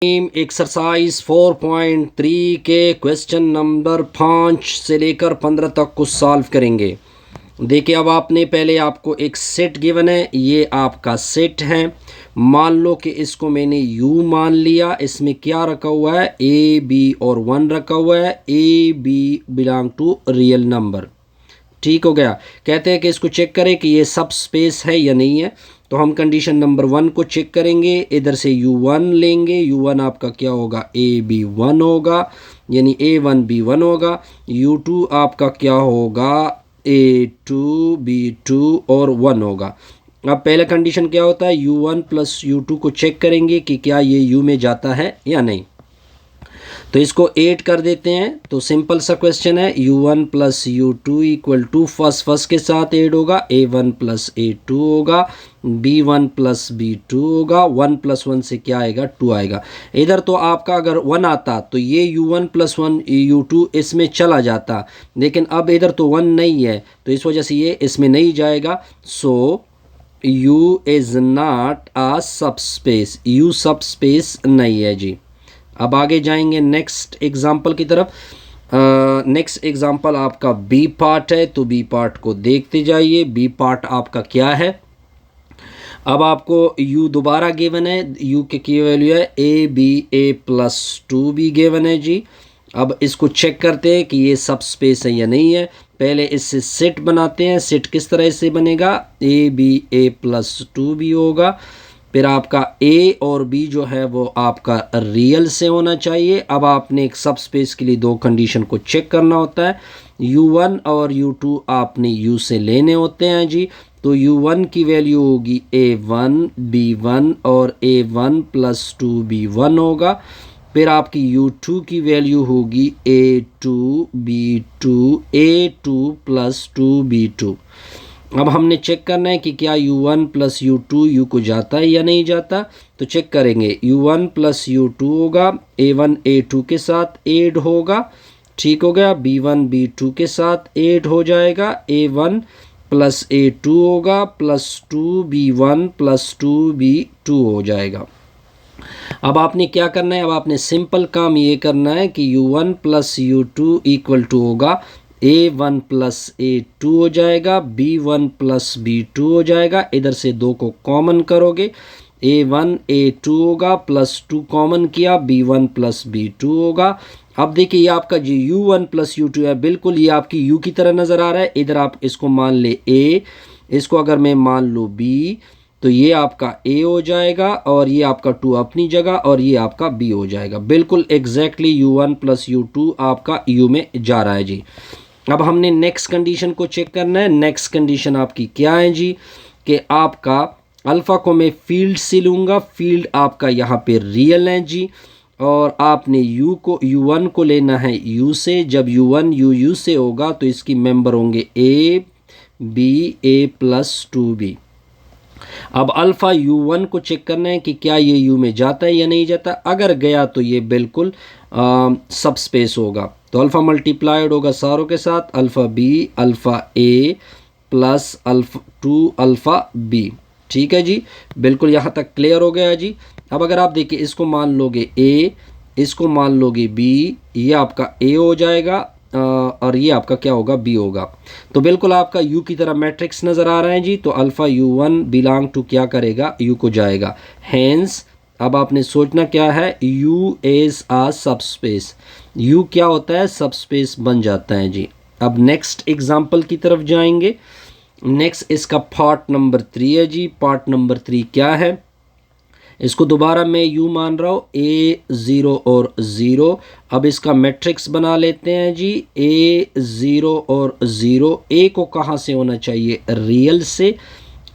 Exercise 4.3 के question number 5 से लेकर 15 तक को सॉल्व करेंगे। देखिए, अब आपने पहले आपको एक सेट गिवन है, ये आपका सेट है। मान लो कि इसको मैंने यू मान लिया। इसमें क्या रखा हुआ है, ए बी और 1 रखा हुआ है। A B belong to real number. ठीक हो गया। कहते हैं कि इसको चेक करें कि ये सब स्पेस है या नहीं है। तो हम कंडीशन नंबर 1 को चेक करेंगे। इधर से U1 लेंगे। U1 आपका क्या होगा, AB1 होगा, यानी A1 B1 होगा। U2 आपका क्या होगा, A2 B2 और 1 होगा। अब पहला कंडीशन क्या होता है, U1 प्लस U2 को चेक करेंगे कि क्या ये U में जाता है या नहीं। तो इसको 8 कर देते हैं। तो सिंपल सा क्वेश्चन है, U1 plus U2 equal to first के साथ ऐड होगा, A1 प्लस A2 होगा, B1 प्लस B2 होगा। 1 प्लस 1 से क्या आएगा, 2 आएगा। इधर तो आपका अगर 1 आता तो ये U1 प्लस 1 U2 इसमें चला जाता, लेकिन अब इधर तो 1 नहीं है, तो इस वजह से ये इसमें नहीं जाएगा। सो U इज़ नॉट अ सब स्पेस, U सब स्पेस नहीं है जी। अब आगे जाएंगे नेक्स्ट एग्जाम्पल की तरफ। नेक्स्ट एग्जाम्पल आपका बी पार्ट है, तो बी पार्ट को देखते जाइए। बी पार्ट आपका क्या है, अब आपको u दोबारा गिवन है। u की वैल्यू है ए बी ए प्लस 2 भी गिवन है जी। अब इसको चेक करते हैं कि ये सब स्पेस है या नहीं है। पहले इससे सेट बनाते हैं। सेट किस तरह से बनेगा, ए बी ए प्लस 2 भी होगा। फिर आपका ए और बी जो है वो आपका रियल से होना चाहिए। अब आपने एक सब स्पेस के लिए दो कंडीशन को चेक करना होता है। U1 और U2 आपने U से लेने होते हैं जी। तो U1 की वैल्यू होगी A1 B1 और A1 प्लस 2 B1 होगा। फिर आपकी U2 की वैल्यू होगी A2 B2 A2 plus 2 B2। अब हमने चेक करना है कि क्या U1 प्लस U2 U को जाता है या नहीं जाता। तो चेक करेंगे, U1 प्लस U2 होगा, A1 A2 के साथ ऐड होगा। ठीक हो गया। B1 B2 के साथ ऐड हो जाएगा। A1 प्लस A2 होगा, प्लस 2 B1 प्लस 2 B2 हो जाएगा। अब आपने क्या करना है, अब आपने सिंपल काम ये करना है कि U1 plus U2 equal to होगा A1 प्लस A2 हो जाएगा, B1 प्लस B2 हो जाएगा। इधर से 2 को कॉमन करोगे, A1 A2 होगा, प्लस 2 कॉमन किया, B1 प्लस B2 होगा। अब देखिए, ये आपका जो U1 प्लस U2 है, बिल्कुल ये आपकी U की तरह नज़र आ रहा है। इधर आप इसको मान ले A, इसको अगर मैं मान लूँ B, तो ये आपका A हो जाएगा और ये आपका 2 अपनी जगह और ये आपका B हो जाएगा। बिल्कुल एग्जैक्टली U1 प्लस U2 आपका U में जा रहा है जी। अब हमने नेक्स्ट कंडीशन को चेक करना है। नेक्स्ट कंडीशन आपकी क्या है जी, कि आपका अल्फ़ा को मैं फील्ड से लूँगा। फील्ड आपका यहाँ पे रियल है जी, और आपने U को U1 को लेना है U से। जब U1 U से होगा तो इसकी मेंबर होंगे A B A plus 2B। अब अल्फ़ा U1 को चेक करना है कि क्या ये U में जाता है या नहीं जाता। अगर गया तो ये बिल्कुल सब स्पेस होगा। तो अल्फ़ा मल्टीप्लाइड होगा सारों के साथ, alpha B alpha A plus alpha 2 alpha B। ठीक है जी, बिल्कुल यहाँ तक क्लियर हो गया जी। अब अगर आप देखिए, इसको मान लोगे A, इसको मान लोगे B, ये आपका A हो जाएगा और ये आपका क्या होगा, B होगा। तो बिल्कुल आपका U की तरह मैट्रिक्स नज़र आ रहा है जी। तो अल्फ़ा U1 बिलोंग टू क्या करेगा, U को जाएगा। हैंस अब आपने सोचना क्या है, U इज़ अ सब स्पेस। U क्या होता है, सब स्पेस बन जाता है जी। अब नेक्स्ट एग्जाम्पल की तरफ जाएंगे। नेक्स्ट इसका पार्ट नंबर 3 है जी। पार्ट नंबर 3 क्या है, इसको दोबारा मैं U मान रहा हूँ, A 0 और 0। अब इसका मैट्रिक्स बना लेते हैं जी। A 0 और 0, A को कहाँ से होना चाहिए, रियल से।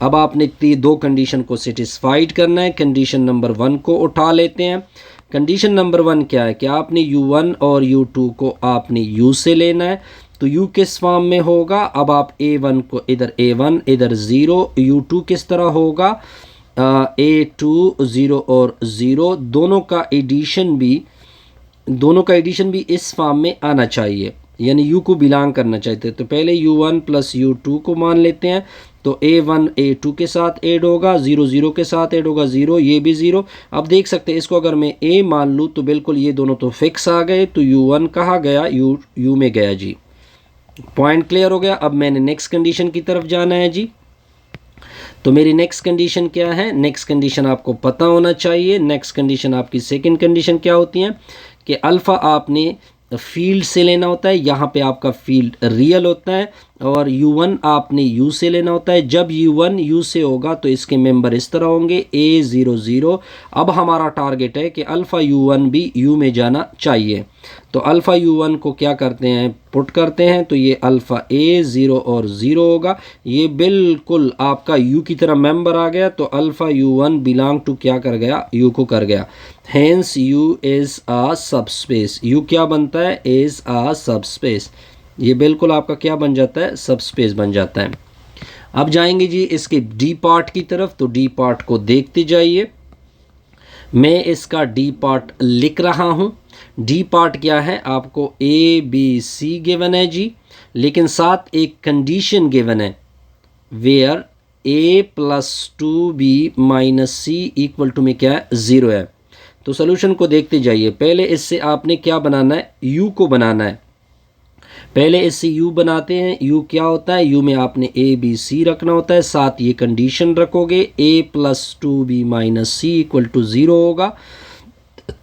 अब आपने दो कंडीशन को सेटिस्फाइड करना है। कंडीशन नंबर 1 को उठा लेते हैं। कंडीशन नंबर 1 क्या है कि आपने U1 और U2 को आपने U से लेना है। तो U किस फॉर्म में होगा, अब आप A1 को इधर A1 इधर 0, U2 किस तरह होगा, A2 0 और 0, दोनों का एडिशन भी इस फॉर्म में आना चाहिए, यानी U को बिलोंग करना चाहिए। तो पहले U1 प्लस U2 को मान लेते हैं। तो A1 A2 के साथ ऐड होगा, 0 0 के साथ ऐड होगा, 0, ये भी 0। अब देख सकते हैं इसको अगर मैं A मान लूँ तो बिल्कुल ये दोनों तो फिक्स आ गए, तो U1 कहाँ गया, U में गया जी। पॉइंट क्लियर हो गया। अब मैंने नेक्स्ट कंडीशन की तरफ जाना है जी। तो मेरी नेक्स्ट कंडीशन क्या है, नेक्स्ट कंडीशन आपको पता होना चाहिए। नेक्स्ट कंडीशन आपकी सेकंड कंडीशन क्या होती है कि अल्फ़ा आपने फील्ड से लेना होता है, यहाँ पे आपका फील्ड रियल होता है, और U1 आपने U से लेना होता है। जब U1 U से होगा तो इसके मेंबर इस तरह होंगे A0 0। अब हमारा टारगेट है कि अल्फ़ा U1 भी U में जाना चाहिए। तो अल्फ़ा U1 को क्या करते हैं, पुट करते हैं, तो ये अल्फ़ा A0 और 0 होगा। ये बिल्कुल आपका U की तरह मेंबर आ गया, तो अल्फ़ा U1 बिलोंग टू क्या कर गया, U को कर गया। Hence U is a subspace. U क्या बनता है, इज़ अ सबस्पेस। ये बिल्कुल आपका क्या बन जाता है, सबस्पेस बन जाता है। अब जाएंगे जी इसके डी पार्ट की तरफ, तो डी पार्ट को देखते जाइए। मैं इसका डी पार्ट लिख रहा हूँ। डी पार्ट क्या है, आपको ABC गिवन है जी, लेकिन साथ एक कंडीशन गिवन है, where A + 2B - C equal to में क्या है, 0 है। तो सोल्यूशन को देखते जाइए। पहले इससे आपने क्या बनाना है, U को बनाना है। पहले इससे U बनाते हैं। U क्या होता है, U में आपने ABC रखना होता है, साथ ये कंडीशन रखोगे A + 2B - C equal to 0 होगा।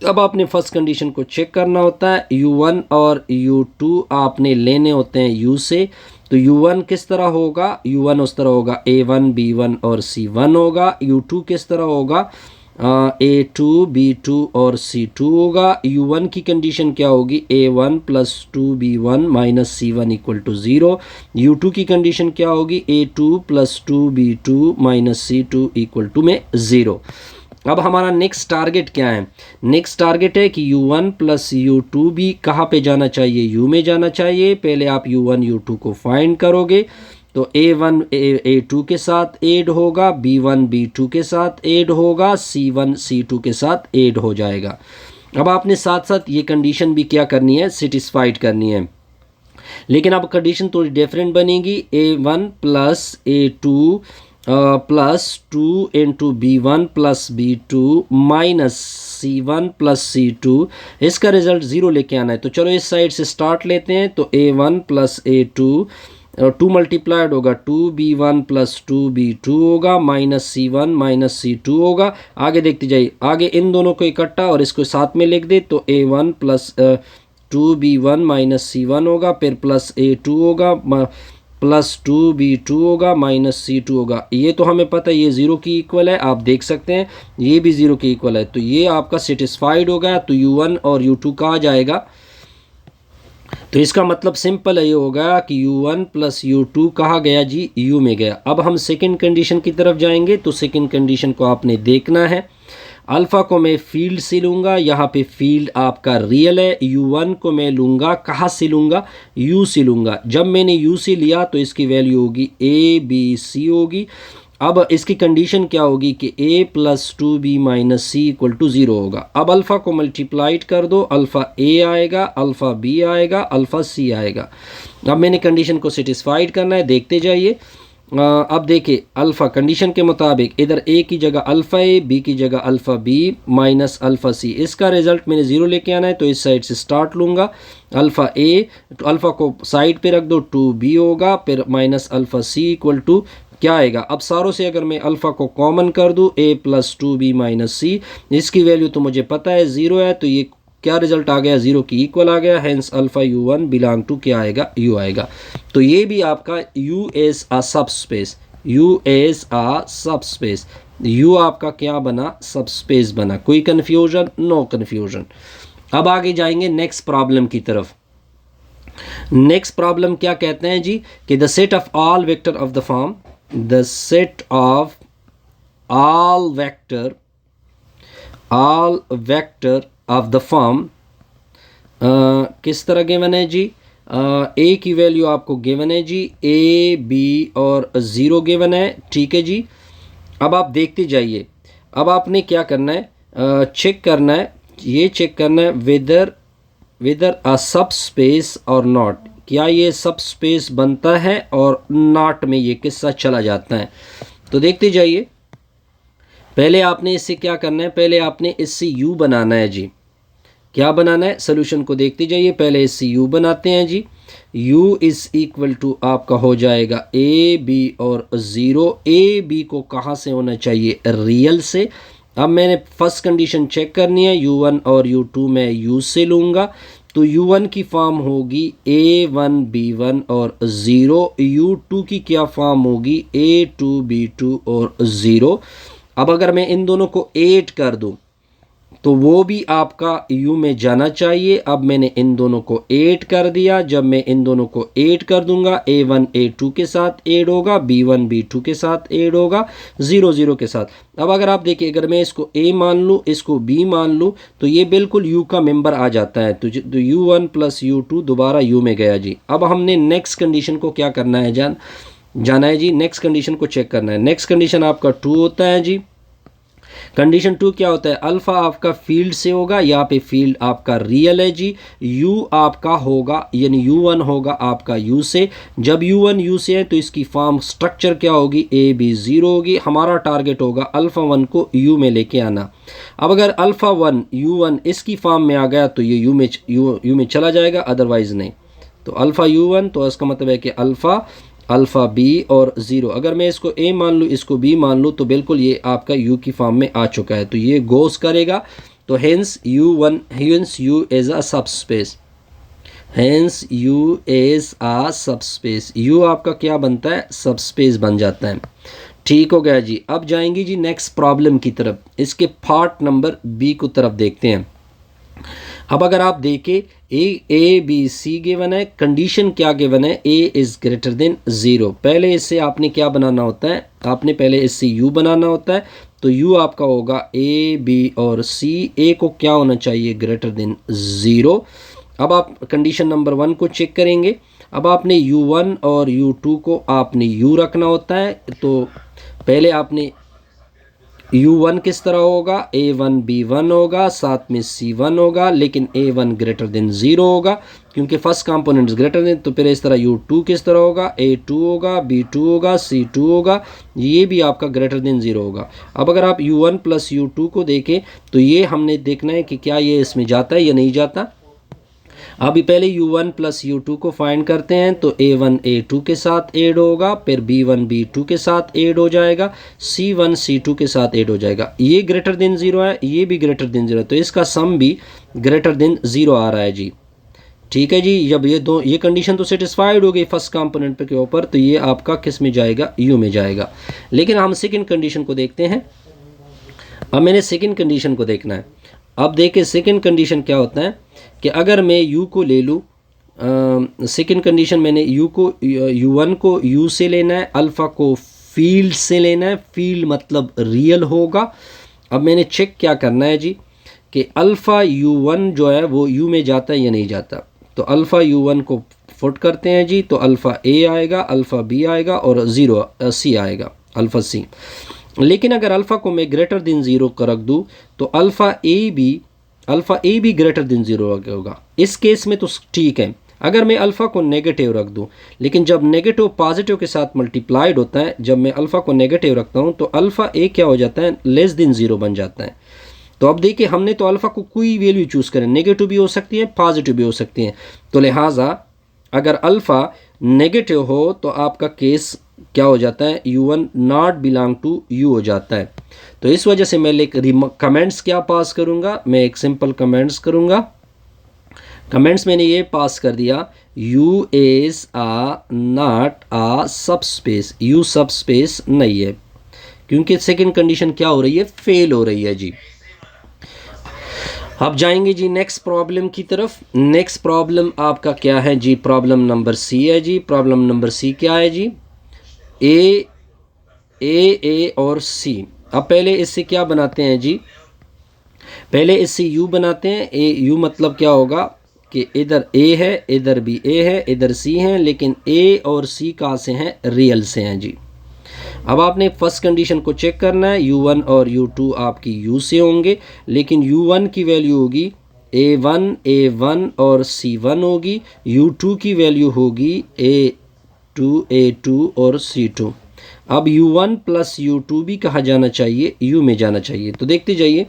अब आपने फर्स्ट कंडीशन को चेक करना होता है। U1 और U2 आपने लेने होते हैं U से, तो U1 किस तरह होगा, U1 उस तरह होगा A1 B1 और C1 होगा। U2 किस तरह होगा, A2 B2 और C2 होगा। U1 की कंडीशन क्या होगी, A1 + 2B1 - C1 equal to 0। U2 की कंडीशन क्या होगी, A2 + 2B2 - C2 equal to में 0। अब हमारा नेक्स्ट टारगेट क्या है, नेक्स्ट टारगेट है कि U1 + U2 भी कहाँ पे जाना चाहिए, U में जाना चाहिए। पहले आप U1 U2 को फाइंड करोगे, तो A1 A2 के साथ ऐड होगा, B1 B2 के साथ ऐड होगा, C1 C2 के साथ ऐड हो जाएगा। अब आपने साथ साथ ये कंडीशन भी क्या करनी है, सेटिस्फाइड करनी है। लेकिन अब कंडीशन थोड़ी डिफरेंट बनेगी, A1 + A2 +2 × B1 + B2 - C1 + C2, इसका रिजल्ट 0 लेके आना है। तो चलो इस साइड से स्टार्ट लेते हैं। तो A1 + A2 2 मल्टीप्लाइड होगा 2B1 + 2B2 होगा, -C1 - C2 होगा। आगे देखते जाइए, आगे इन दोनों को इकट्ठा और इसको साथ में लिख दे, तो A1 + 2B1 - C1 होगा, फिर प्लस A2 होगा, प्लस 2B2 होगा, -C2 होगा। ये तो हमें पता है ये 0 की इक्वल है, आप देख सकते हैं ये भी 0 की इक्वल है। तो ये आपका सेटिस्फाइड हो गया। तो U1 और U2 कहाँ जाएगा, तो इसका मतलब सिंपल ये होगा कि U1 + U2 कहाँ गया जी, U में गया। अब हम सेकंड कंडीशन की तरफ जाएंगे। तो सेकंड कंडीशन को आपने देखना है। अल्फ़ा को मैं फील्ड से लूँगा, यहाँ पे फील्ड आपका रियल है। U1 को मैं लूँगा, कहाँ से लूँगा, U से लूँगा। जब मैंने U से लिया तो इसकी वैल्यू होगी ABC होगी। अब इसकी कंडीशन क्या होगी कि A + 2B - C equal to 0 होगा। अब अल्फ़ा को मल्टीप्लाइड कर दो, अल्फ़ा A आएगा, अल्फ़ा B आएगा, अल्फ़ा C आएगा। अब मैंने कंडीशन को सेटिस्फाइड करना है, देखते जाइए। अब देखिए अल्फ़ा कंडीशन के मुताबिक इधर A की जगह अल्फ़ा A, B की जगह अल्फ़ा B - अल्फ़ा C, इसका रिजल्ट मैंने 0 लेके आना है। तो इस साइड से स्टार्ट लूँगा, अल्फ़ा A, तो अल्फ़ा को साइड पे रख दो, 2B होगा, फिर -अल्फ़ा C इक्वल टू क्या आएगा। अब सारों से अगर मैं अल्फ़ा को कॉमन कर दूँ, A + 2B - C, इसकी वैल्यू तो मुझे पता है 0 है, तो ये क्या रिजल्ट आ गया, 0 की इक्वल आ गया। Hence alpha U1 belong to क्या आएगा, U आएगा। तो ये भी आपका U is a subspace, U is a subspace, U आपका क्या बना, सबस्पेस बना। कोई कन्फ्यूजन, नो कन्फ्यूजन। अब आगे जाएंगे नेक्स्ट प्रॉब्लम की तरफ। नेक्स्ट प्रॉब्लम क्या कहते हैं जी कि the set of all vector of the form, the set of all vector of the form किस तरह गिवन है जी, ए की वैल्यू आपको गिवन है जी, A B और 0 गिवन है, ठीक है जी। अब आप देखते जाइए। अब आपने क्या करना है, चेक करना है, ये चेक करना है वेदर अ सब स्पेस और नॉट, क्या ये सब स्पेस बनता है और नॉट में ये किस्सा चला जाता है। तो देखते जाइए, पहले आपने इससे क्या करना है, पहले आपने इससे यू बनाना है जी। क्या बनाना है, सोल्यूशन को देखते जाइए। पहले इससे यू बनाते हैं जी। u इज़ इक्वल टू आपका हो जाएगा ए बी और 0। ए बी को कहाँ से होना चाहिए, रियल से। अब मैंने फर्स्ट कंडीशन चेक करनी है, u1 और u2 मैं u से लूँगा, तो u1 की फॉर्म होगी a1 b1 और 0। u2 की क्या फॉर्म होगी, a2 b2 और 0। अब अगर मैं इन दोनों को 8 कर दूं तो वो भी आपका u में जाना चाहिए। अब मैंने इन दोनों को 8 कर दिया। जब मैं इन दोनों को 8 कर दूंगा, a1 a2 के साथ ऐड होगा, b1 b2 के साथ ऐड होगा, 0 0 के साथ। अब अगर आप देखिए, अगर मैं इसको a मान लूँ, इसको b मान लूँ, तो ये बिल्कुल u का मेंबर आ जाता है। तो u1 प्लस u2 दोबारा u में गया जी। अब हमने नेक्स्ट कंडीशन को क्या करना है, जाना है जी, नेक्स्ट कंडीशन को चेक करना है। नेक्स्ट कंडीशन आपका 2 होता है जी। कंडीशन 2 क्या होता है, अल्फ़ा आपका फील्ड से होगा, यहाँ पे फील्ड आपका रियल है जी। u आपका होगा, यानी u1 होगा आपका u से। जब u1 u से है तो इसकी फॉर्म स्ट्रक्चर क्या होगी, a b 0 होगी। हमारा टारगेट होगा अल्फ़ा 1 को u में लेके आना। अब अगर अल्फ़ा 1 u1 इसकी फॉर्म में आ गया तो ये u में चला जाएगा, अदरवाइज़ नहीं। तो अल्फ़ा u1, तो इसका मतलब है कि अल्फ़ा b और 0। अगर मैं इसको a मान लूँ, इसको b मान लूँ, तो बिल्कुल ये आपका u की फॉर्म में आ चुका है। तो ये गोस करेगा। तो hence u is a subspace, hence u is a subspace. u आपका क्या बनता है, सबस्पेस बन जाता है। ठीक हो गया जी। अब जाएंगे जी नेक्स्ट प्रॉब्लम की तरफ, इसके पार्ट नंबर b को तरफ देखते हैं। अब अगर आप देखें, ए बी सी गिवन है, कंडीशन क्या गिवन है, a इज़ ग्रेटर देन 0। पहले इससे आपने क्या बनाना होता है, आपने पहले इससे u बनाना होता है। तो u आपका होगा a b और c, a को क्या होना चाहिए, ग्रेटर देन 0। अब आप कंडीशन नंबर 1 को चेक करेंगे। अब आपने u1 और u2 को आपने u रखना होता है। तो पहले आपने u1 किस तरह होगा, a1 b1 होगा, साथ में c1 होगा, लेकिन a1 ग्रेटर देन 0 होगा क्योंकि फर्स्ट कंपोनेंट ग्रेटर देन। तो फिर इस तरह u2 किस तरह होगा, a2 होगा, b2 होगा, c2 होगा, ये भी आपका ग्रेटर देन 0 होगा। अब अगर आप u1 प्लस u2 को देखें तो ये हमने देखना है कि क्या ये इसमें जाता है या नहीं जाता। अभी पहले u1 प्लस u2 को फाइंड करते हैं। तो a1 a2 के साथ ऐड होगा, फिर b1 b2 के साथ ऐड हो जाएगा, c1 c2 के साथ ऐड हो जाएगा। ये ग्रेटर देन 0 है, ये भी ग्रेटर देन 0 है, तो इसका सम भी ग्रेटर देन 0 आ रहा है जी। ठीक है जी। जब ये कंडीशन तो सेटिस्फाइड हो गई फर्स्ट कंपोनेंट पे के ऊपर, तो ये आपका किस में जाएगा, u में जाएगा। लेकिन हम सेकेंड कंडीशन को देखते हैं। अब मैंने सेकेंड कंडीशन को देखना है। अब देखें सेकेंड कंडीशन क्या होता है कि अगर मैं u को ले लूँ, सेकेंड कंडीशन मैंने u1 को u से लेना है, अल्फ़ा को फील्ड से लेना है। फील्ड मतलब रियल होगा। अब मैंने चेक क्या करना है जी कि अल्फ़ा u1 जो है वो u में जाता है या नहीं जाता। तो अल्फ़ा u1 को फुट करते हैं जी। तो अल्फ़ा a आएगा, अल्फ़ा b आएगा और 0 c आएगा, अल्फ़ा c। लेकिन अगर अल्फ़ा को मैं ग्रेटर देन 0 का रख दूँ तो अल्फ़ा ए भी ग्रेटर देन 0 होगा। इस केस में तो ठीक है। अगर मैं अल्फ़ा को नेगेटिव रख दूं, लेकिन जब नेगेटिव पॉजिटिव के साथ मल्टीप्लाइड होता है, जब मैं अल्फ़ा को नेगेटिव रखता हूं तो अल्फ़ा ए क्या हो जाता है, लेस देन 0 बन जाता है। तो अब देखिए, हमने तो अल्फ़ा को कोई वैल्यू चूज़ करें, नेगेटिव भी हो सकती है, पॉजिटिव भी हो सकती है। तो लिहाजा अगर अल्फ़ा नेगेटिव हो तो आपका केस क्या हो जाता है, u1 not belong to u हो जाता है। तो इस वजह से मैं कमेंट्स क्या पास करूँगा, मैं एक सिंपल कमेंट्स करूँगा। कमेंट्स मैंने ये पास कर दिया, u इज़ नॉट आ सब स्पेस, u सब स्पेस नहीं है, क्योंकि सेकंड कंडीशन क्या हो रही है, फेल हो रही है जी। अब जाएंगे जी नेक्स्ट प्रॉब्लम की तरफ। नेक्स्ट प्रॉब्लम आपका क्या है जी, प्रॉब्लम नंबर सी है जी। प्रॉब्लम नंबर सी क्या है जी, ए और सी। अब पहले इससे क्या बनाते हैं जी, पहले इससे u बनाते हैं। u मतलब क्या होगा कि इधर a है, इधर भी a है, इधर c है, लेकिन a और c कहाँ से हैं, रियल से हैं जी। अब आपने फर्स्ट कंडीशन को चेक करना है, u1 और u2 आपकी u से होंगे, लेकिन u1 की वैल्यू होगी A1 और C1 होगी, U2 की वैल्यू होगी A2 और C2। अब U1 प्लस U2 भी कहाँ जाना चाहिए, U में जाना चाहिए। तो देखते जाइए।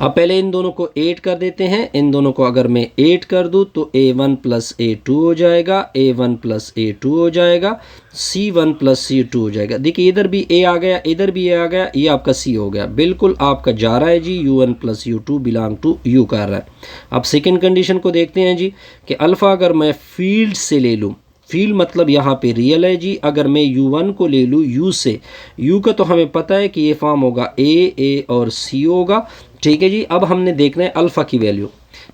अब पहले इन दोनों को 8 कर देते हैं। इन दोनों को अगर मैं 8 कर दूं तो A1 प्लस A2 हो जाएगा, A1 प्लस A2 हो जाएगा, C1 प्लस C2 हो जाएगा। देखिए इधर भी A आ गया, इधर भी A आ गया, ये आपका C हो गया। बिल्कुल आपका जा रहा है जी, U1 plus U2 belong to U कर रहा है। अब सेकेंड कंडीशन को देखते हैं जी कि अल्फ़ा अगर मैं फील्ड से ले लूँ, फील्ड मतलब यहाँ पे रियल है जी। अगर मैं U1 को ले लूँ U से, U का तो हमें पता है कि ये फॉर्म होगा A और C होगा, ठीक है जी। अब हमने देखना है अल्फ़ा की वैल्यू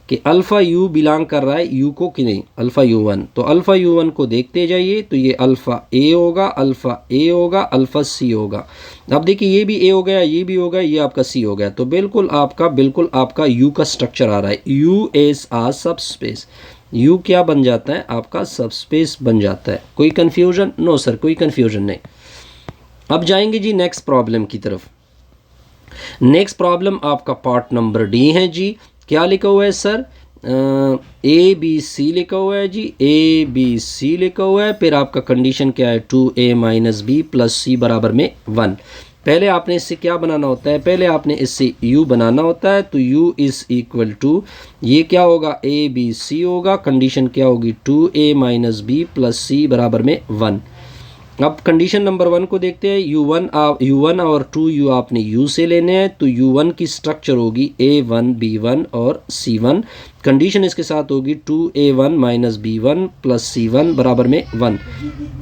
कि अल्फ़ा U बिलोंग कर रहा है U को कि नहीं, अल्फ़ा U1। तो अल्फ़ा U1 को देखते जाइए, तो ये अल्फ़ा A होगा, अल्फ़ा A होगा, अल्फ़ा C होगा। अब देखिए ये भी A हो गया, ये भी हो गया, ये आपका C हो गया। तो बिल्कुल आपका U का स्ट्रक्चर आ रहा है। U इज़ आ सब स्पेस। U क्या बन जाता है, आपका सब स्पेस बन जाता है। कोई कन्फ्यूजन? नो सर, कोई कन्फ्यूजन नहीं। अब जाएंगे जी नेक्स्ट प्रॉब्लम की तरफ। नेक्स्ट प्रॉब्लम आपका पार्ट नंबर डी है जी। क्या लिखा हुआ है सर? ABC लिखा हुआ है जी, ABC लिखा हुआ है। फिर आपका कंडीशन क्या है, 2A माइनस बी प्लस सी बराबर में 1। पहले आपने इससे क्या बनाना होता है, पहले आपने इससे u बनाना होता है। तो u इज़ इक्वल टू, ये क्या होगा, ABC होगा। कंडीशन क्या होगी, 2A माइनस बी प्लस सी बराबर में 1। अब कंडीशन नंबर 1 को देखते हैं। U1 और 2U आपने U से लेने हैं। तो U1 की स्ट्रक्चर होगी A1 B1 और C1। कंडीशन इसके साथ होगी 2A1 minus B1 plus C1 बराबर में 1।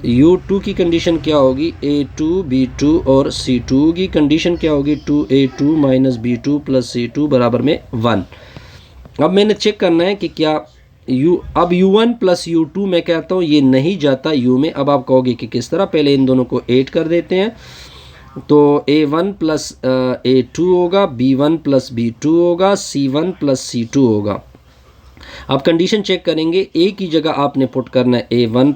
U2 की कंडीशन क्या होगी, A2 B2 और C2 की कंडीशन क्या होगी, 2A2 minus B2 plus C2 बराबर में 1। अब मैंने चेक करना है कि क्या अब U1 प्लस U2 मैं कहता हूँ ये नहीं जाता U में। अब आप कहोगे कि किस तरह, पहले इन दोनों को 8 कर देते हैं। तो A1 प्लस A2 होगा, B1 प्लस B2 होगा, C1 प्लस C2 होगा। अब कंडीशन चेक करेंगे, A की जगह आपने पुट करना है A1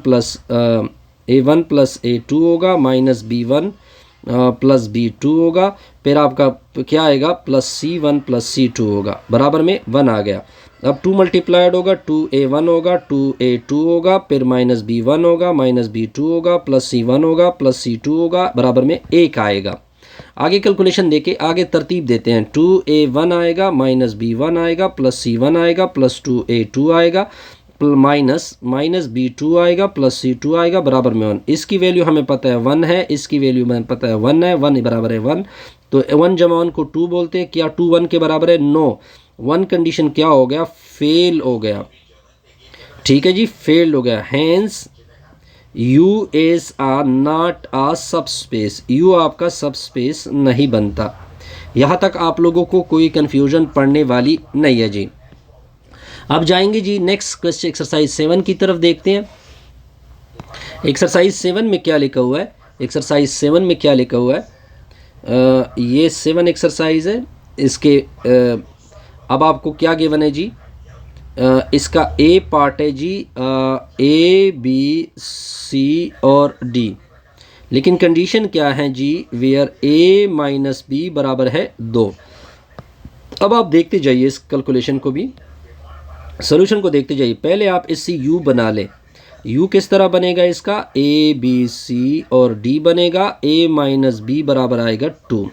प्लस A2 होगा, माइनस B1 प्लस B2 होगा। फिर आपका क्या आएगा, प्लस C1 प्लस C2 होगा, बराबर में 1 आ गया। अब 2 मल्टीप्लाइड होगा, 2A1 होगा, 2A2 होगा, फिर माइनस B1 होगा, माइनस B2 होगा, प्लस C1 होगा, प्लस C2 होगा, बराबर में 1 आएगा। आगे कैलकुलेशन देके आगे तरतीब देते हैं। 2A1 आएगा, माइनस B1 आएगा, प्लस C1 आएगा, प्लस 2A2 आएगा, माइनस B2 आएगा, प्लस C2 आएगा, बराबर में 1। इसकी वैल्यू हमें पता है 1 है, इसकी वैल्यू हमें पता है 1 है, 1 बराबर है 1। तो 1 जमा 1 को 2 बोलते हैं। क्या 2 1 के बराबर है? नो। 1 कंडीशन क्या हो गया, फेल हो गया, ठीक है जी, फेल हो गया। हैंस U इज़ नॉट आ सब स्पेस। U आपका सब स्पेस नहीं बनता। यहाँ तक आप लोगों को कोई कन्फ्यूजन पड़ने वाली नहीं है जी। अब जाएंगे जी नेक्स्ट क्वेश्चन एक्सरसाइज 7 की तरफ देखते हैं। एक्सरसाइज 7 में क्या लिखा हुआ है, एक्सरसाइज 7 में क्या लिखा हुआ है, ये 7 एक्सरसाइज है। इसके अब आपको क्या गिवन है जी, इसका ए पार्ट है जी A B C और D। लेकिन कंडीशन क्या है जी, वेयर A माइनस बी बराबर है 2। अब आप देखते जाइए इस कैलकुलेशन को भी, सोल्यूशन को देखते जाइए। पहले आप इससे U बना लें। U किस तरह बनेगा, इसका ABC और D बनेगा। A माइनस बी बराबर आएगा 2।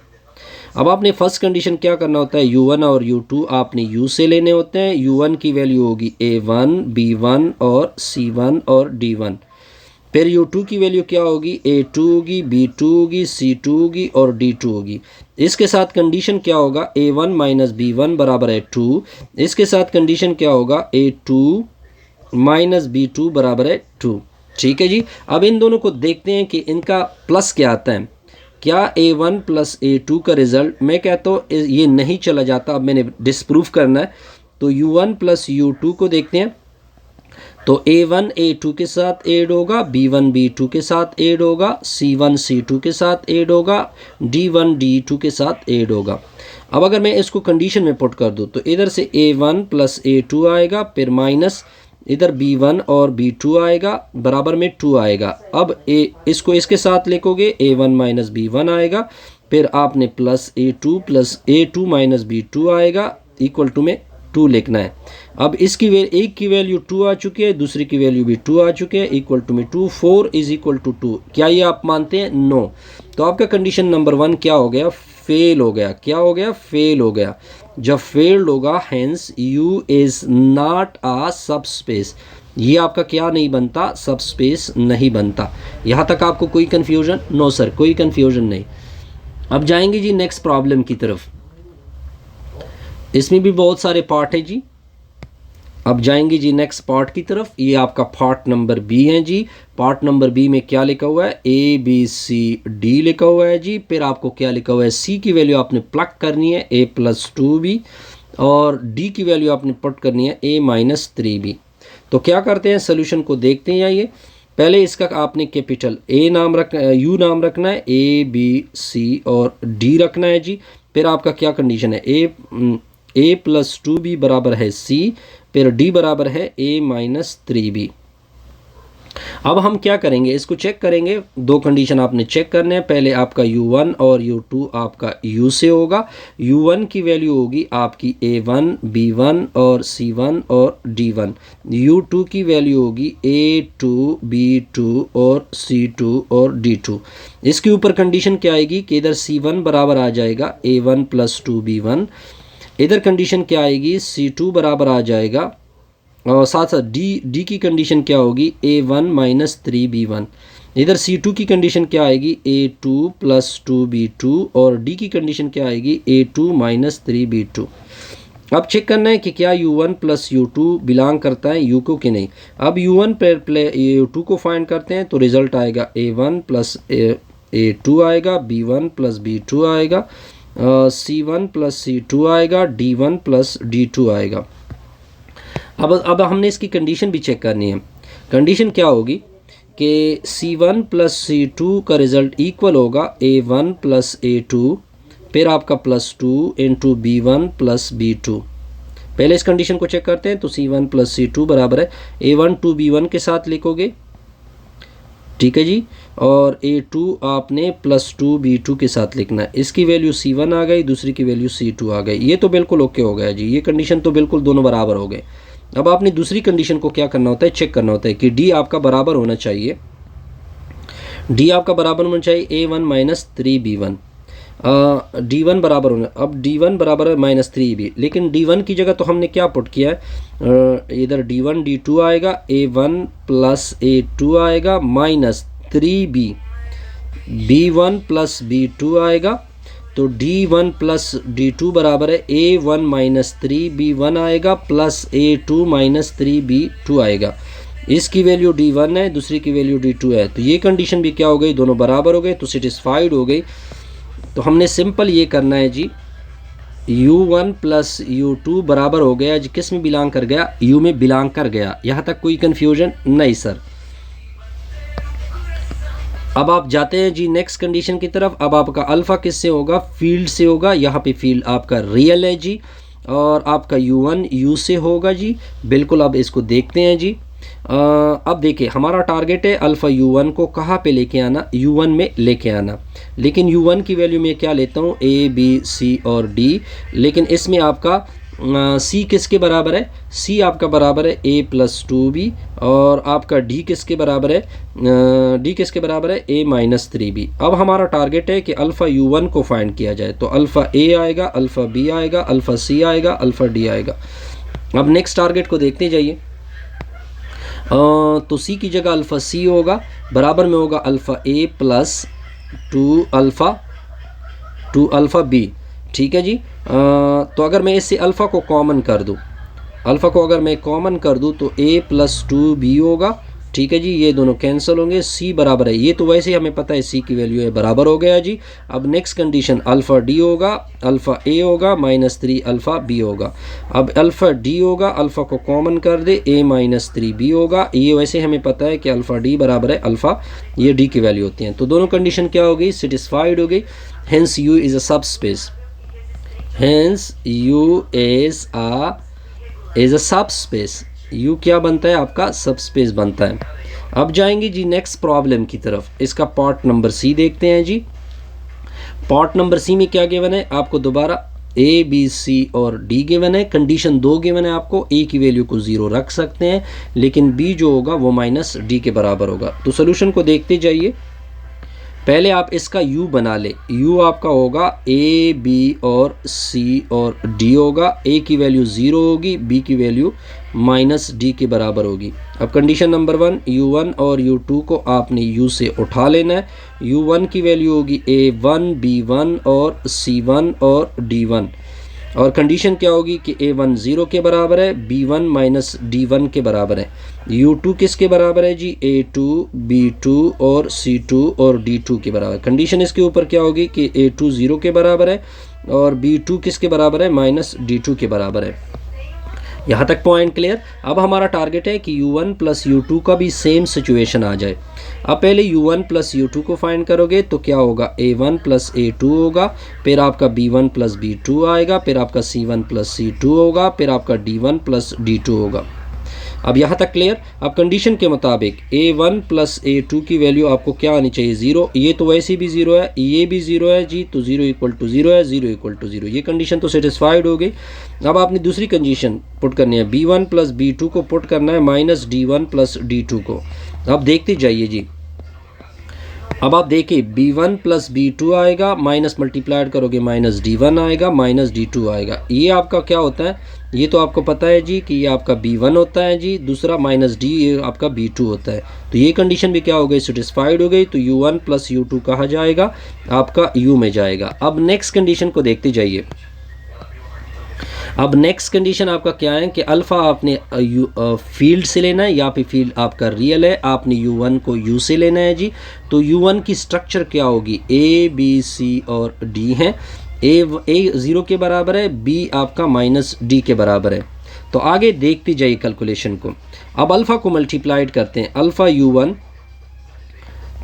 अब आपने फर्स्ट कंडीशन क्या करना होता है, U1 और U2 आपने U से लेने होते हैं। U1 की वैल्यू होगी A1 B1 और C1 और D1। फिर U2 की वैल्यू क्या होगी, A2 होगी, B2 होगी, C2 होगी और D2 होगी। इसके साथ कंडीशन क्या होगा, A1 माइनस B1 बराबर है 2। इसके साथ कंडीशन क्या होगा, A2 माइनस B2 बराबर है 2। ठीक है जी। अब इन दोनों को देखते हैं कि इनका प्लस क्या आता है। क्या A1 प्लस A2 का रिज़ल्ट, मैं कहता हूँ ये नहीं चला जाता। अब मैंने डिस्प्रूव करना है। तो U1 प्लस U2 को देखते हैं। तो A1 A2 के साथ ऐड होगा, B1 B2 के साथ ऐड होगा, C1 C2 के साथ ऐड होगा, D1 D2 के साथ ऐड होगा। अब अगर मैं इसको कंडीशन में पुट कर दूँ तो इधर से A1 प्लस A2 आएगा, फिर माइनस इधर B1 और B2 आएगा, बराबर में 2 आएगा। अब इसको इसके साथ लिखोगे, A1 माइनस B1 आएगा, फिर आपने प्लस A2 माइनस B2 आएगा, इक्वल टू में 2 लिखना है। अब इसकी एक की वैल्यू 2 आ चुकी है, दूसरी की वैल्यू भी 2 आ चुकी है, इक्वल टू में 2, 4 इज इक्वल टू 2। क्या ये आप मानते हैं? नो। तो आपका कंडीशन नंबर 1 क्या हो गया? फेल हो गया। क्या हो गया? फेल हो गया। जब फेल्ड होगा hence you is not a subspace, ये आपका क्या नहीं बनता? सबस्पेस नहीं बनता। यहाँ तक आपको कोई कन्फ्यूजन? नो सर, कोई कन्फ्यूजन नहीं। अब जाएंगे जी नेक्स्ट प्रॉब्लम की तरफ। इसमें भी बहुत सारे पार्ट हैं जी। अब जाएंगे जी नेक्स्ट पार्ट की तरफ। ये आपका पार्ट नंबर बी है जी। पार्ट नंबर बी में क्या लिखा हुआ है? ए बी सी डी लिखा हुआ है जी। फिर आपको क्या लिखा हुआ है? सी की वैल्यू आपने प्लग करनी है ए प्लस 2b, और डी की वैल्यू आपने पुट करनी है ए माइनस 3b। तो क्या करते हैं, सोल्यूशन को देखते हैं। आइए, पहले इसका आपने कैपिटल ए नाम यू नाम रखना है, ए बी सी और डी रखना है जी। फिर आपका क्या कंडीशन है? ए प्लस 2b बराबर है सी, फिर डी बराबर है ए माइनस 3b। अब हम क्या करेंगे, इसको चेक करेंगे। दो कंडीशन आपने चेक करने हैं। पहले आपका u1 और u2 आपका u से होगा। u1 की वैल्यू होगी आपकी a1, b1 और c1 और d1। u2 की वैल्यू होगी a2, b2 और c2 और d2। इसके ऊपर कंडीशन क्या आएगी कि इधर c1 बराबर आ जाएगा a1 प्लस 2b1। इधर कंडीशन क्या आएगी? c2 बराबर आ जाएगा, और साथ साथ डी की कंडीशन क्या होगी? a1 minus 3b1। इधर c2 की कंडीशन क्या आएगी? a2 प्लस 2b2, और डी की कंडीशन क्या आएगी? a2 minus 3b2। अब चेक करना है कि क्या u1 प्लस u2 बिलोंग करता है u को कि नहीं। अब u1 पर u2 को फाइंड करते हैं, तो रिजल्ट आएगा a1 प्लस a2 आएगा, b1 प्लस b2 आएगा, c1 प्लस c2 आएगा, d1 प्लस d2 आएगा। अब हमने इसकी कंडीशन भी चेक करनी है। कंडीशन क्या होगी कि c1 प्लस c2 का रिज़ल्ट इक्वल होगा a1 प्लस a2, फिर आपका plus 2 into b1 plus b2। पहले इस कंडीशन को चेक करते हैं। तो c1 प्लस c2 बराबर है a1 टू b1 के साथ लिखोगे, ठीक है जी, और a2 आपने प्लस 2b2 के साथ लिखना है। इसकी वैल्यू c1 आ गई, दूसरी की वैल्यू c2 आ गई। ये तो बिल्कुल ओके हो गया जी, ये कंडीशन तो बिल्कुल दोनों बराबर हो गए। अब आपने दूसरी कंडीशन को क्या करना होता है? चेक करना होता है कि डी आपका बराबर होना चाहिए। डी आपका बराबर होना चाहिए a1 माइनस 3b1। d1 बराबर होना, अब d1 बराबर है माइनस 3b, लेकिन d1 की जगह तो हमने क्या पुट किया है? इधर d1 d2 आएगा, a1 प्लस a2 आएगा minus 3b, b1 plus b2 आएगा। तो d1 प्लस d2 बराबर है a1 माइनस 3b1 आएगा प्लस a2 माइनस 3b2 आएगा। इसकी वैल्यू d1 है, दूसरी की वैल्यू d2 है। तो ये कंडीशन भी क्या हो गई? दोनों बराबर हो गए, तो सेटिस्फाइड हो गई। तो हमने सिंपल ये करना है जी, u1 प्लस u2 बराबर हो गया जी, किस में बिलोंग कर गया? u में बिलोंग कर गया। यहाँ तक कोई कन्फ्यूजन नहीं सर। अब आप जाते हैं जी नेक्स्ट कंडीशन की तरफ। अब आपका अल्फ़ा किससे होगा? फील्ड से होगा। यहाँ पे फील्ड आपका रियल है जी, और आपका u1 u से होगा जी। बिल्कुल, अब इसको देखते हैं जी। अब देखिए, हमारा टारगेट है अल्फ़ा u1 को कहाँ पे लेके आना? u1 में लेके आना। लेकिन u1 की वैल्यू में क्या लेता हूँ? a b c और d। लेकिन इसमें आपका c किसके बराबर है? c आपका बराबर है a प्लस 2b, और आपका d किसके बराबर है? d किसके बराबर है? a minus 3b। अब हमारा टारगेट है कि अल्फ़ा u1 को फाइंड किया जाए। तो अल्फ़ा a आएगा, अल्फ़ा b आएगा, अल्फ़ा c आएगा, अल्फ़ा d आएगा। अब नेक्स्ट टारगेट को देखते जाइए। तो c की जगह अल्फ़ा c होगा, बराबर में होगा alpha a plus 2 alpha b, ठीक है जी। तो अगर मैं इससे अल्फ़ा को कॉमन कर दूं, अल्फ़ा को अगर मैं कॉमन कर दूं तो a प्लस 2b होगा, ठीक है जी। ये दोनों कैंसिल होंगे, c बराबर है, ये तो वैसे ही हमें पता है c की वैल्यू है, बराबर हो गया जी। अब नेक्स्ट कंडीशन अल्फ़ा d होगा, अल्फ़ा a होगा माइनस 3 अल्फ़ा b होगा। अब अल्फ़ा d होगा, अल्फ़ा को कॉमन कर दे, a माइनस 3b होगा। ये वैसे हमें पता है कि अल्फ़ा d बराबर है अल्फ़ा, ये d की वैल्यू होती है। तो दोनों कंडीशन क्या हो गई? सेटिस्फाइड हो गई। हेंस u इज़ अ सब space, hence u is a सब स्पेस। u क्या बनता है? आपका सब स्पेस बनता है। अब जाएंगे जी नेक्स्ट प्रॉब्लम की तरफ। इसका पार्ट नंबर सी देखते हैं जी। पार्ट नंबर सी में क्या गिवन है आपको? दोबारा ए बी सी और डी गिवन है, कंडीशन 2 गिवन है आपको, ए की वैल्यू को 0 रख सकते हैं, लेकिन बी जो होगा वो माइनस डी के बराबर होगा। तो सोल्यूशन को देखते जाइए। पहले आप इसका u बना ले, u आपका होगा a b और c और d होगा, a की वैल्यू 0 होगी, b की वैल्यू माइनस d के बराबर होगी। अब कंडीशन नंबर 1, u1 और u2 को आपने u से उठा लेना है। u1 की वैल्यू होगी a1 b1 और c1 और d1, और कंडीशन क्या होगी कि a1 0 के बराबर है, b1 माइनस d1 के बराबर है। u2 किसके बराबर है जी, a2 b2 और c2 और d2 के बराबर। कंडीशन इसके ऊपर क्या होगी कि a2 0 के बराबर है और b2 किसके बराबर है, माइनस d2 के बराबर है। यहाँ तक पॉइंट क्लियर। अब हमारा टारगेट है कि u1 प्लस u2 का भी सेम सिचुएशन आ जाए। अब पहले u1 प्लस u2 को फाइंड करोगे तो क्या होगा, a1 प्लस a2 होगा, फिर आपका b1 प्लस b2 आएगा, फिर आपका c1 प्लस c2 होगा, फिर आपका d1 प्लस d2 होगा। अब यहाँ तक क्लियर। अब कंडीशन के मुताबिक a1 प्लस a2 की वैल्यू आपको क्या आनी चाहिए, 0। ये तो वैसे भी 0 है, ये भी 0 है जी, तो 0 इक्वल टू 0 है, 0 इक्वल टू 0। ये कंडीशन तो सेटिस्फाइड हो गई। अब आपने दूसरी कंडीशन पुट करनी है, b1 प्लस b2 को पुट करना है माइनस d1 प्लस d2 को। अब देखते जाइए जी। अब आप देखिए b1 प्लस b2 आएगा, माइनस मल्टीप्लाइड करोगे माइनस d1 आएगा, माइनस d2 आएगा। ये आपका क्या होता है, ये तो आपको पता है जी कि ये आपका b1 होता है जी, दूसरा माइनस d ये आपका b2 होता है। तो ये कंडीशन भी क्या हो गई, सेटिस्फाइड हो गई। तो u1 प्लस u2 कहाँ जाएगा, आपका u में जाएगा। अब नेक्स्ट कंडीशन को देखते जाइए। अब नेक्स्ट कंडीशन आपका क्या है कि अल्फ़ा आपने फील्ड से लेना है, या फिर फील्ड आपका रियल है, आपने u1 को u से लेना है जी। तो u1 की स्ट्रक्चर क्या होगी, a b c और d है। a 0 के बराबर है, b आपका माइनस d के बराबर है। तो आगे देखते जाइए कैलकुलेशन को। अब अल्फ़ा को मल्टीप्लाइड करते हैं, अल्फ़ा u1,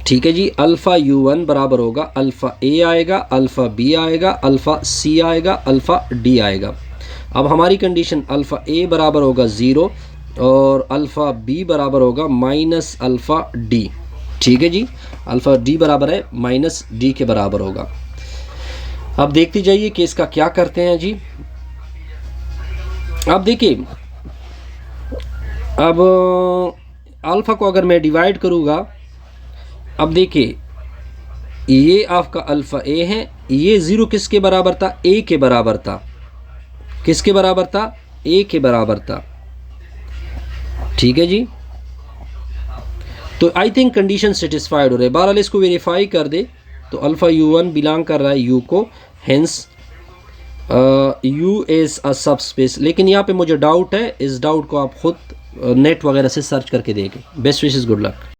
ठीक है जी, अल्फ़ा u1 बराबर होगा अल्फ़ा a आएगा, अल्फ़ा b आएगा, अल्फ़ा c आएगा, अल्फ़ा d आएगा। अब हमारी कंडीशन अल्फ़ा a बराबर होगा 0 और अल्फ़ा b बराबर होगा माइनस अल्फ़ा d, ठीक है जी। अल्फ़ा d बराबर है माइनस d के बराबर होगा। अब देखते जाइए कि इसका क्या करते हैं जी। अब देखिए, अब अल्फ़ा को अगर मैं डिवाइड करूँगा, अब देखिए ये आपका अल्फ़ा a है, ये 0 किसके बराबर था, a के बराबर था। किसके बराबर था, a के बराबर था, ठीक है जी। तो आई थिंक कंडीशन सेटिस्फाइड हो रहे। बहरहाल इसको वेरीफाई कर दे तो अल्फ़ा u1 बिलोंग कर रहा है u को, हेंस u इज़ अ सब स्पेस। लेकिन यहाँ पे मुझे डाउट है, इस डाउट को आप खुद नेट वगैरह से सर्च करके देखें। Best wishes, good luck.